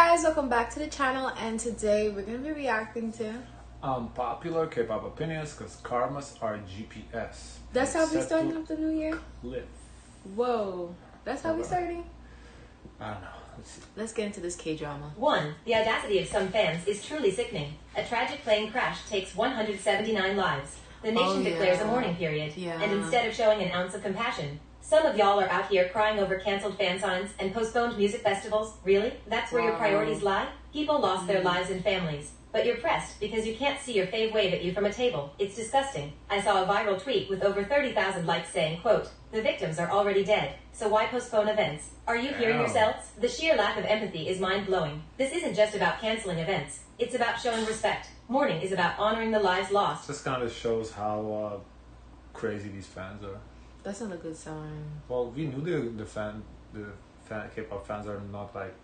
guys, welcome back to the channel, and today we're going to be reacting to Unpopular K-pop Opinions, because karmas are GPS. That's how we starting off the new year? Live. Whoa, that's how we starting? I don't know. Let's see. Let's get into this K-drama. 1. The audacity of some fans is truly sickening. A tragic plane crash takes 179 lives. The nation declares a mourning period. And instead of showing an ounce of compassion, some of y'all are out here crying over cancelled fan signs and postponed music festivals. Really? That's where your priorities lie? People lost their lives and families. But you're pressed because you can't see your fave wave at you from a table. It's disgusting. I saw a viral tweet with over 30,000 likes saying, quote, "The victims are already dead, so why postpone events? Are you hearing yourselves? The sheer lack of empathy is mind-blowing. This isn't just about canceling events. It's about showing respect. Mourning is about honoring the lives lost." This kind of shows how crazy these fans are. That's not a good sign. Well, we knew the K-pop fans are not like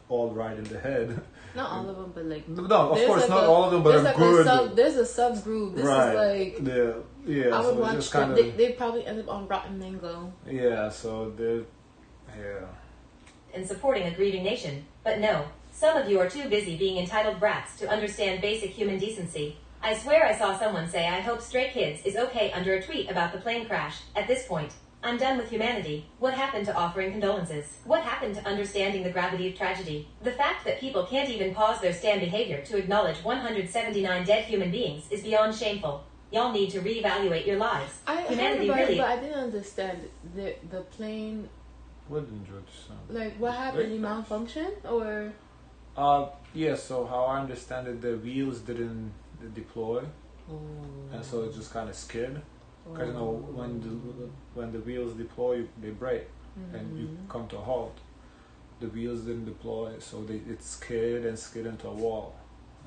all right in the head. Not all of them, but like no, of course not all of them, but are good. There's a subgroup. This is like yeah. I would so watch them. They probably end up on Rotten Mango. Yeah, so and supporting a grieving nation. But no, some of you are too busy being entitled brats to understand basic human decency. I swear I saw someone say I hope Stray Kids is okay under a tweet about the plane crash. At this point, I'm done with humanity. What happened to offering condolences? What happened to understanding the gravity of tragedy? The fact that people can't even pause their stand behavior to acknowledge 179 dead human beings is beyond shameful. Y'all need to reevaluate your lives. Humanity really... But I didn't understand the plane. What didn't you understand? Like, what happened? You malfunctioned, or? Yeah. So how I understand it, the wheels didn't deploy, and so it just kind of skid. Because you know when the wheels deploy, they break, and you come to a halt. The wheels didn't deploy, so it skid into a wall,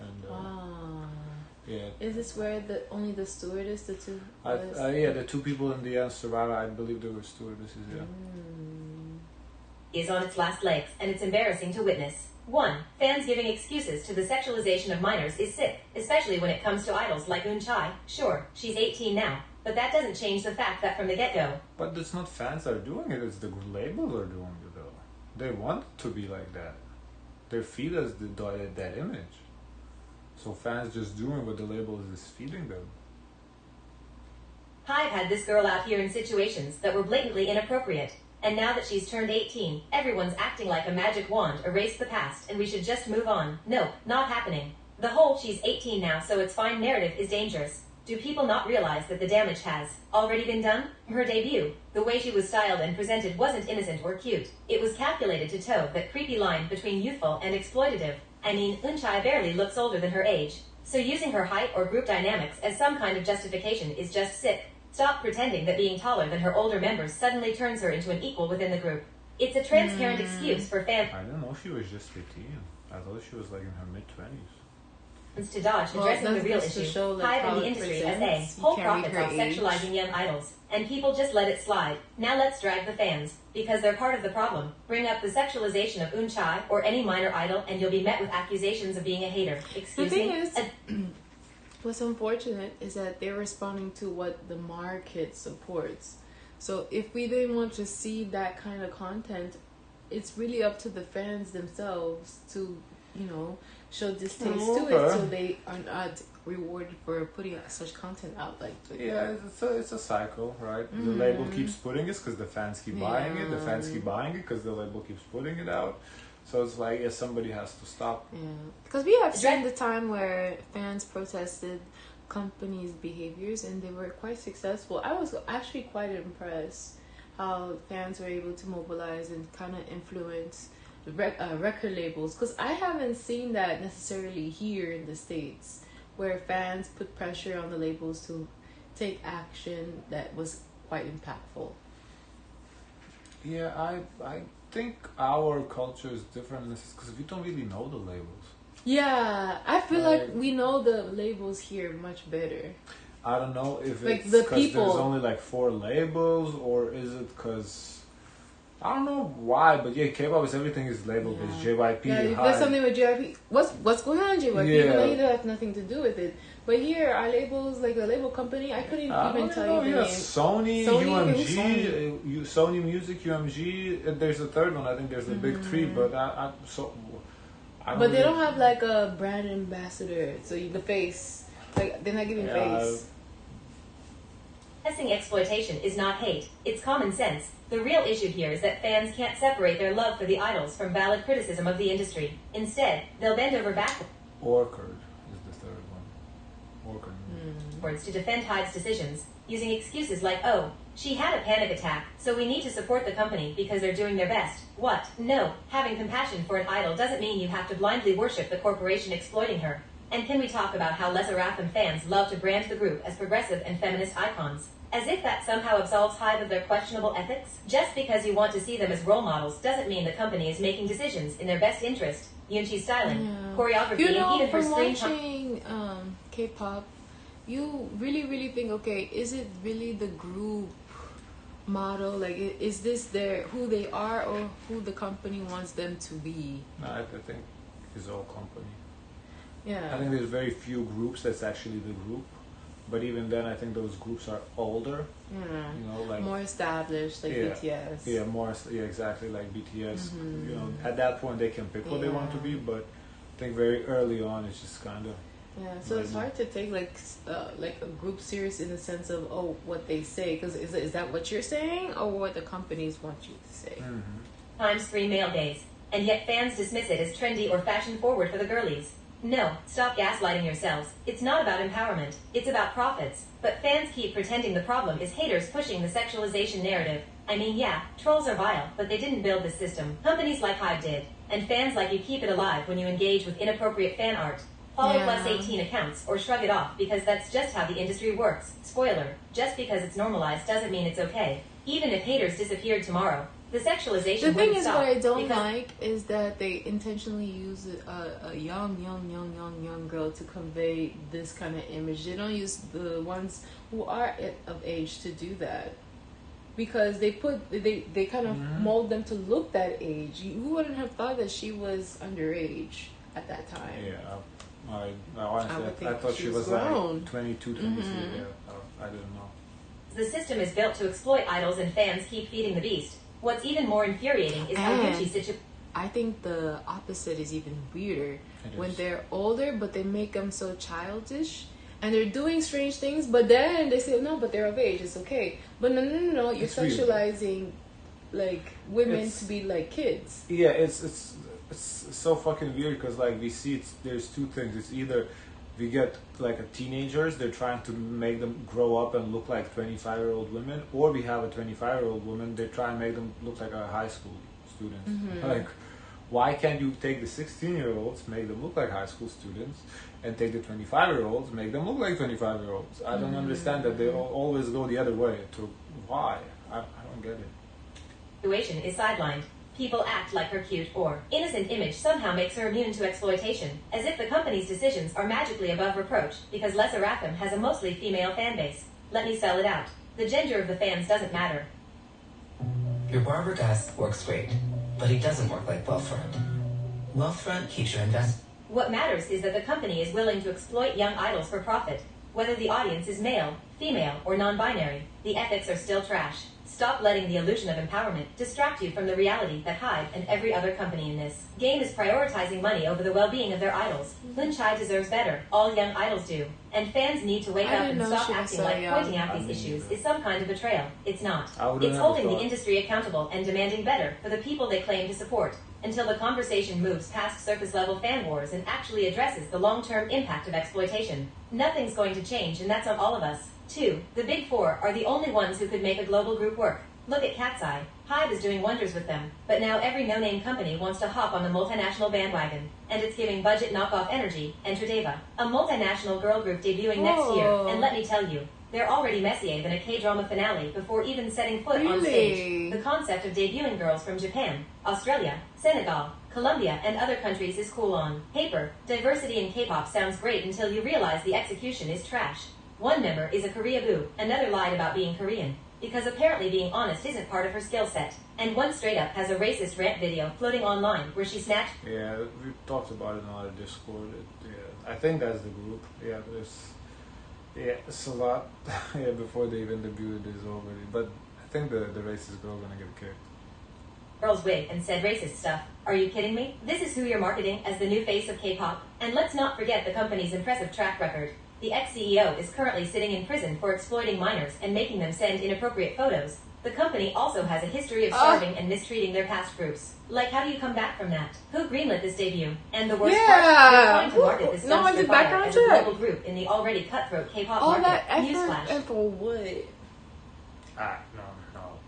and yeah. Is this where only the stewardess, the two? Yeah, the two people in the end survived. I believe they were stewardesses. Yeah. Is on its last legs, and it's embarrassing to witness. 1. Fans giving excuses to the sexualization of minors is sick, especially when it comes to idols like Eun-chae. Sure, she's 18 now, but that doesn't change the fact that from the get-go. But it's not fans that are doing it, it's the labels are doing it though. They want it to be like that. They feed us that image. So fans just doing what the label is feeding them. Hive had this girl out here in situations that were blatantly inappropriate. And now that she's turned 18, everyone's acting like a magic wand erased the past and we should just move on. Nope, not happening. The whole "she's 18 now so it's fine" narrative is dangerous. Do people not realize that the damage has already been done? Her debut, the way she was styled and presented wasn't innocent or cute. It was calculated to toe that creepy line between youthful and exploitative. I mean, Eun-chae barely looks older than her age. So using her height or group dynamics as some kind of justification is just sick. Stop pretending that being taller than her older members suddenly turns her into an equal within the group. It's a transparent excuse for fans. I don't know, she was just 15. I thought she was like in her mid-20s. To dodge addressing the real issue. Hive in the industry as a whole profits on sexualizing young idols, and people just let it slide. Now let's drag the fans, because they're part of the problem. Bring up the sexualization of Eun-chae or any minor idol, and you'll be met with accusations of being a hater. Excuse me. The thing is, what's unfortunate is that they're responding to what the market supports. So if we didn't want to see that kind of content, it's really up to the fans themselves to, show distaste to it, so they are not rewarded for putting such content out. Like, it's a cycle, right? The label keeps putting it because the fans keep buying it. The fans keep buying it because the label keeps putting it out. So it's like, somebody has to stop. Yeah, because we have seen the time where fans protested companies' behaviors and they were quite successful. I was actually quite impressed how fans were able to mobilize and kind of influence record labels, because I haven't seen that necessarily here in the States, where fans put pressure on the labels to take action that was quite impactful. Yeah, I think our culture is different because we don't really know the labels. Yeah, I feel like we know the labels here much better. I don't know if like it's the because people. There's only like 4 labels, or is it because I don't know why, but yeah, K-pop is everything is labeled as JYP. Yeah, there's something with JYP. What's going on, JYP? Yeah. Even though you have nothing to do with it. But here, our labels, like the label company, I couldn't even tell you the name. Sony, UMG, Sony Music, UMG. There's a third one. I think there's the big 3. But But they don't have like a brand ambassador, so the face, like they're not giving face. Pressing exploitation is not hate, it's common sense. The real issue here is that fans can't separate their love for the idols from valid criticism of the industry. Instead, they'll bend over backwards. Orchard is the third one. Orchard. To defend Hyde's decisions, using excuses like, oh, she had a panic attack, so we need to support the company because they're doing their best. What? No, having compassion for an idol doesn't mean you have to blindly worship the corporation exploiting her. And can we talk about how Les Arafem fans love to brand the group as progressive and feminist icons? As if that somehow absolves Hyde of their questionable ethics? Just because you want to see them as role models doesn't mean the company is making decisions in their best interest. Yoonchi's styling, choreography, and even her screen watching K-pop, you really think, okay, is it really the group model? Like, is this who they are or who the company wants them to be? No, I think it's all company. Yeah. I think there's very few groups that's actually the group. But even then, I think those groups are older. You know, like more established, like BTS. Yeah, exactly, like BTS. You know, at that point they can pick what they want to be. But I think very early on, it's just kind of. Yeah, so it's hard to take like a group serious in the sense of what they say, because is that what you're saying or what the companies want you to say? Times 3 male gaze, and yet fans dismiss it as trendy or fashion forward for the girlies. No, stop gaslighting yourselves. It's not about empowerment, it's about profits. But fans keep pretending the problem is haters pushing the sexualization narrative. I mean, yeah, trolls are vile, but they didn't build this system. Companies like Hyde did. And fans like you keep it alive when you engage with inappropriate fan art. Follow plus 18 accounts or shrug it off because that's just how the industry works. Spoiler, just because it's normalized doesn't mean it's okay. Even if haters disappeared tomorrow, the sexualization the thing wouldn't is stop. What I don't like is that they intentionally use a young girl to convey this kind of image. They don't use the ones who are of age to do that, because they kind of mold them to look that age. Who wouldn't have thought that she was underage at that time? Yeah, I honestly, I thought she was grown. like 22, 23. Yeah, I didn't know. The system is built to exploit idols and fans keep feeding the beast. What's even more infuriating is how Gucci's situation. I think the opposite is even weirder. When they're older, but they make them so childish, and they're doing strange things, but then they say, no, but they're of age, it's okay. But no, you're sexualizing like women to be like kids. Yeah, it's so fucking weird because like we see there's two things. It's either we get like a teenagers, they're trying to make them grow up and look like 25-year-old women, or we have a 25-year-old woman, they try and make them look like a high school students. Like, why can't you take the 16-year-olds, make them look like high school students, and take the 25-year-olds, make them look like 25-year-olds? I don't understand that they always go the other way. Why? I don't get it. Situation is sidelined. People act like her cute or innocent image somehow makes her immune to exploitation, as if the company's decisions are magically above reproach because Les Arafem has a mostly female fan base. Let me spell it out. The gender of the fans doesn't matter. Your barber guy works great, but he doesn't work like Wealthfront. Wealthfront keeps your investment. What matters is that the company is willing to exploit young idols for profit. Whether the audience is male, female, or non-binary, the ethics are still trash. Stop letting the illusion of empowerment distract you from the reality that Hyde and every other company in this game is prioritizing money over the well-being of their idols. Lin Chai deserves better. All young idols do. And fans need to wake up and stop acting like pointing out these issues is some kind of betrayal. It's not. It's holding the industry accountable and demanding better for the people they claim to support, until the conversation moves past surface-level fan wars and actually addresses the long-term impact of exploitation. Nothing's going to change, and that's on all of us. 2. The Big Four are the only ones who could make a global group work. Look at Cat's Eye. Hyde is doing wonders with them, but now every no-name company wants to hop on the multinational bandwagon, and it's giving budget knockoff energy. Enter Deva, a multinational girl group debuting next year, and let me tell you, they're already messier than a K-drama finale before even setting foot on stage. The concept of debuting girls from Japan, Australia, Senegal, Colombia, and other countries is cool on paper. Diversity in K-pop sounds great until you realize the execution is trash. One member is a Korea-boo, another lied about being Korean, because apparently being honest isn't part of her skill set, and one straight up has a racist rant video floating online where she snatched... Yeah, we talked about it in our Discord. I think that's the group. Yeah, it's a lot. Before they even debuted this already. But I think the racist girl gonna get kicked. girl's wig and said racist stuff. Are you kidding me? This is who you're marketing as the new face of K-pop? And let's not forget the company's impressive track record. The ex-CEO is currently sitting in prison for exploiting minors and making them send inappropriate photos. The company also has a history of starving and mistreating their past groups. Like, how do you come back from that? Who greenlit this debut? And the worst part, they're trying to market this dumpster fire as a global group in the already cutthroat K-pop all market. that effort Newsflash. and for what? No.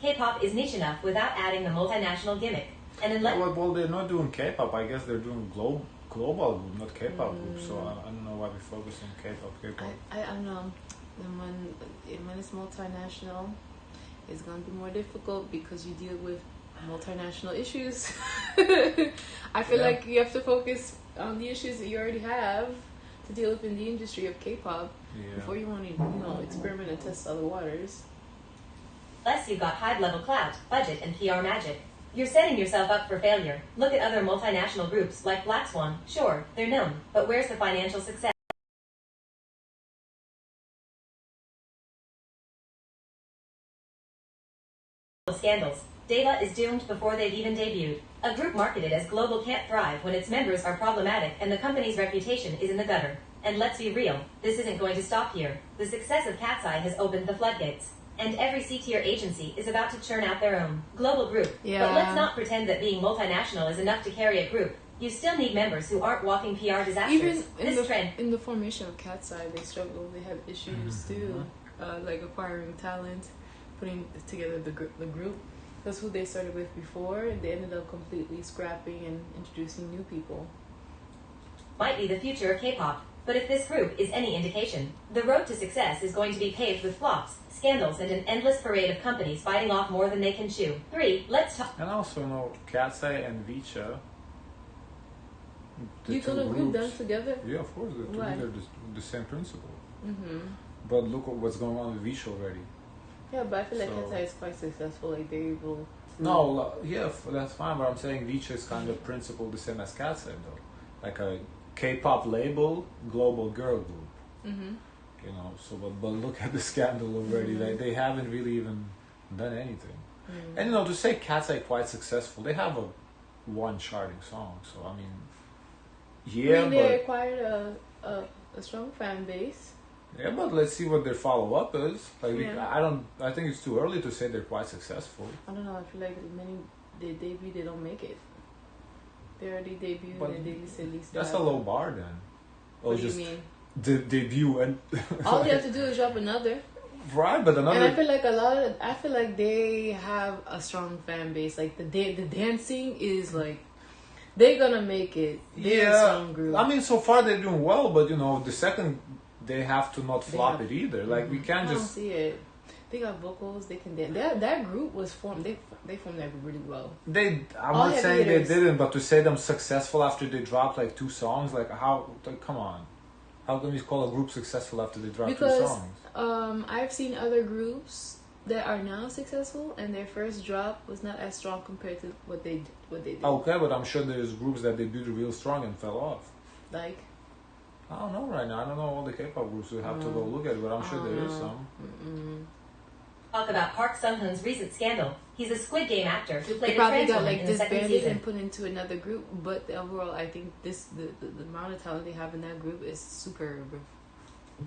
K-pop is niche enough without adding the multinational gimmick. And unless Well, they're not doing K-pop. I guess they're doing global group, not K-pop group. So I don't know why we focus on K-pop. I don't know. And when it's multinational, it's gonna be more difficult because you deal with multinational issues. I feel like you have to focus on the issues that you already have to deal with in the industry of K-pop before you want to, experiment and test other waters. Unless you've got high-level clout, budget, and PR magic, you're setting yourself up for failure. Look at other multinational groups like Black Swan. Sure, they're known, but where's the financial success? Scandals. Data is doomed before they've even debuted. A group marketed as global can't thrive when its members are problematic and the company's reputation is in the gutter. And let's be real, this isn't going to stop here. The success of Cat's Eye has opened the floodgates. And every C-tier agency is about to churn out their own global group. Yeah. But let's not pretend that being multinational is enough to carry a group. You still need members who aren't walking PR disasters. Even in the formation of Cat's Eye, they struggle. They have issues too, like acquiring talent, putting together the group. That's who they started with before. They ended up completely scrapping and introducing new people. Might be the future of K-pop. But if this group is any indication, the road to success is going to be paved with flops, scandals, and an endless parade of companies biting off more than they can chew. 3. Let's talk. And also, Cat's Eye and Vicha. You gonna group them together? Yeah, of course. They're the same principle. Mm-hmm. But look at what's going on with Vicha already. Yeah, but I feel like Cat's Eye is quite successful. Like they're able to... No, that's fine. But I'm saying Vicha is kind of principle the same as Cat's Eye, though. Like a K-pop label, global girl group. Mm-hmm. But look at the scandal already. Mm-hmm. They haven't really even done anything. Mm-hmm. And to say Cat's Eye quite successful, they have one charting song. So I mean, they acquired a strong fan base. Yeah, but let's see what their follow up is. I think it's too early to say they're quite successful. I don't know. I feel like many they debut, they don't make it. They already debuted and they at least. That's a low bar then. What do you mean? Debut and all they have to do is drop another. Right, but another. And I feel like they have a strong fan base. Like the dancing is like they're gonna make it. They're a strong group. I mean, so far they're doing well, but the second they have to not flop it either. Like we can't I just don't see it. They got vocals. They can dance. That group was formed. They formed that group really well. I'm not saying they didn't, but to say them successful after they dropped like 2 songs, like how? Like, come on, how can we call a group successful after they drop 2 songs? I've seen other groups that are now successful, and their first drop was not as strong compared to what they did. Okay, but I'm sure there's groups that debuted real strong and fell off. Like. I don't know right now. I don't know all the K-pop groups. We have to go look at it, but I'm sure there is some. Talk about Park Sung-hoon's recent scandal. He's a Squid Game actor who played they a probably trans got woman in the second disbanded season. and put into another group, but overall, I think the amount of talent they have in that group is superb.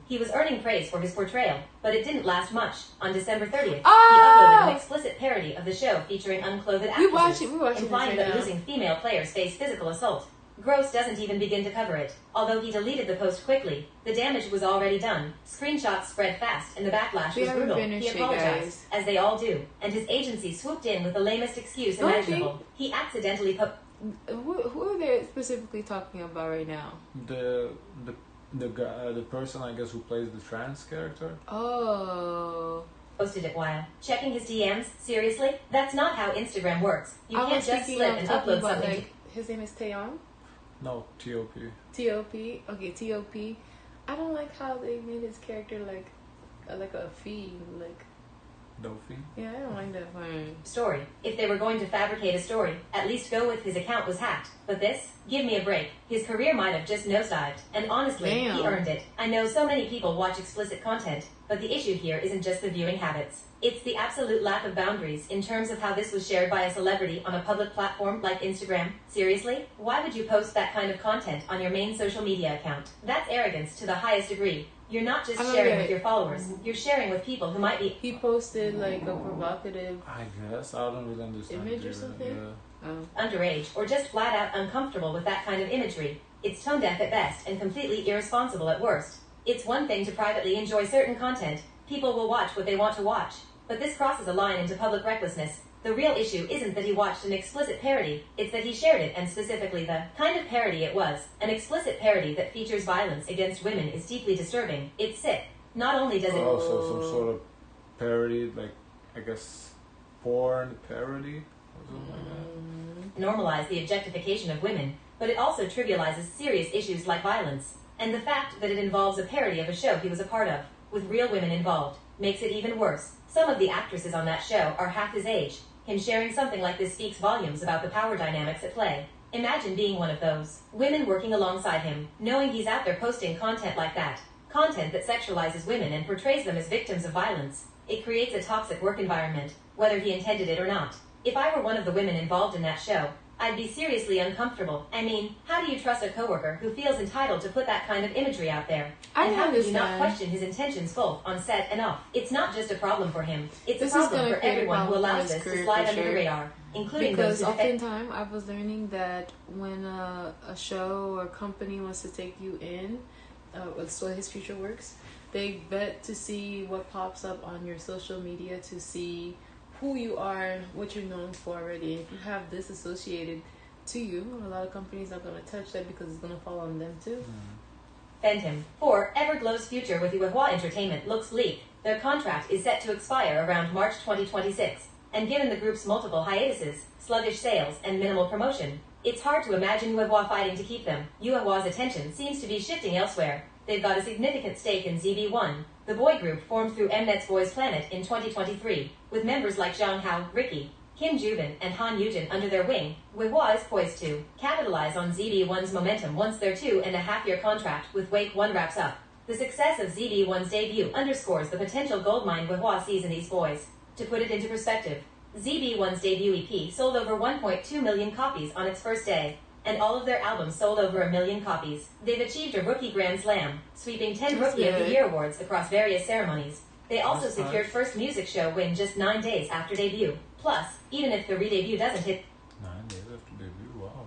He was earning praise for his portrayal, but it didn't last much. On December 30th, he uploaded an explicit parody of the show featuring unclothed actresses, implying that losing female players face physical assault. Gross doesn't even begin to cover it. Although he deleted the post quickly, the damage was already done. Screenshots spread fast, and the backlash was brutal. He apologized, as they all do, and his agency swooped in with the lamest excuse imaginable. He accidentally put... Who are they specifically talking about right now? The person, I guess, who plays the trans character. Oh. Posted it while checking his DMs. Seriously? That's not how Instagram works. You can't just slip and upload something. His name is Taeyong? No, T.O.P. T.O.P. Okay, T.O.P. I don't like how they made his character like a fiend. Like Dofi. Yeah, I don't like that part. Story. If they were going to fabricate a story, at least go with his account was hacked. But this? Give me a break. His career might have just nosedived. And honestly, Damn. he earned it. I know so many people watch explicit content, but the issue here isn't just the viewing habits. It's the absolute lack of boundaries in terms of how this was shared by a celebrity on a public platform like Instagram. Seriously? Why would you post that kind of content on your main social media account? That's arrogance to the highest degree. You're not just sharing with your followers, you're sharing with people who might be... He posted like a provocative I guess. I don't really understand. image or something. Yeah. Oh. underage, or just flat out uncomfortable with that kind of imagery. It's tone deaf at best and completely irresponsible at worst. It's one thing to privately enjoy certain content. People will watch what they want to watch. But this crosses a line into public recklessness. The real issue isn't that he watched an explicit parody, it's that he shared it, and specifically the kind of parody it was. An explicit parody that features violence against women is deeply disturbing. It's sick. Not only does it... Oh, so some sort of parody, like, I guess, porn parody or something like that. normalize the objectification of women, but it also trivializes serious issues like violence. And the fact that it involves a parody of a show he was a part of, with real women involved, makes it even worse. Some of the actresses on that show are half his age. Him sharing something like this speaks volumes about the power dynamics at play. Imagine being one of those women working alongside him, knowing he's out there posting content like that. Content that sexualizes women and portrays them as victims of violence. It creates a toxic work environment, whether he intended it or not. If I were one of the women involved in that show, I'd be seriously uncomfortable. I mean, how do you trust a coworker who feels entitled to put that kind of imagery out there? I And how could you not understand. question his intentions both on set and off? It's not just a problem for him. It's This a is problem gonna for create a everyone who problem for allows his this to career slide for under the sure. radar, including Because those who defend... oftentimes I was learning that when a show or company wants to take you in, so his future works, they vet to see what pops up on your social media to see who you are, what you're known for already. If you have this associated to you, a lot of companies are going to touch that because it's going to fall on them too. Defend him. 4. Everglow's future with Yuehua Entertainment looks bleak. Their contract is set to expire around March 2026. And given the group's multiple hiatuses, sluggish sales, and minimal promotion, it's hard to imagine Yuehua fighting to keep them. Yuehua's attention seems to be shifting elsewhere. They've got a significant stake in ZB1, the boy group formed through Mnet's Boys Planet in 2023, with members like Zhang Hao, Ricky, Kim Jubin, and Han Yujin under their wing. Yuehua is poised to capitalize on ZB1's momentum once their 2.5-year contract with Wake 1 wraps up. The success of ZB1's debut underscores the potential goldmine Yuehua sees in these boys. To put it into perspective, ZB1's debut EP sold over 1.2 million copies on its first day, and all of their albums sold over 1 million copies. They've achieved a Rookie Grand Slam, sweeping 10 That's Rookie of the good. Year awards across various ceremonies. They also That's secured nice. first music show win just 9 days after debut. Plus, even if the re-debut doesn't hit 9 days after debut, wow.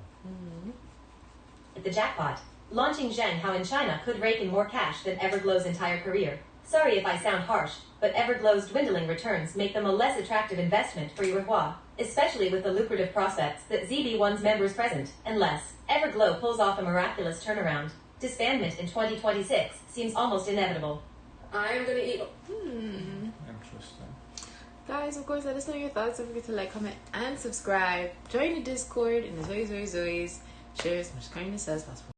the jackpot, launching Zheng Hao in China could rake in more cash than Everglow's entire career. Sorry if I sound harsh, but Everglow's dwindling returns make them a less attractive investment for Yuehua, especially with the lucrative prospects that ZB1's members present, unless Everglow pulls off a miraculous turnaround. Disbandment in 2026 seems almost inevitable. I'm gonna eat... Interesting. Guys, of course, let us know your thoughts. Don't forget to like, comment, and subscribe. Join the Discord and the Zoe's, share as much kindness as possible.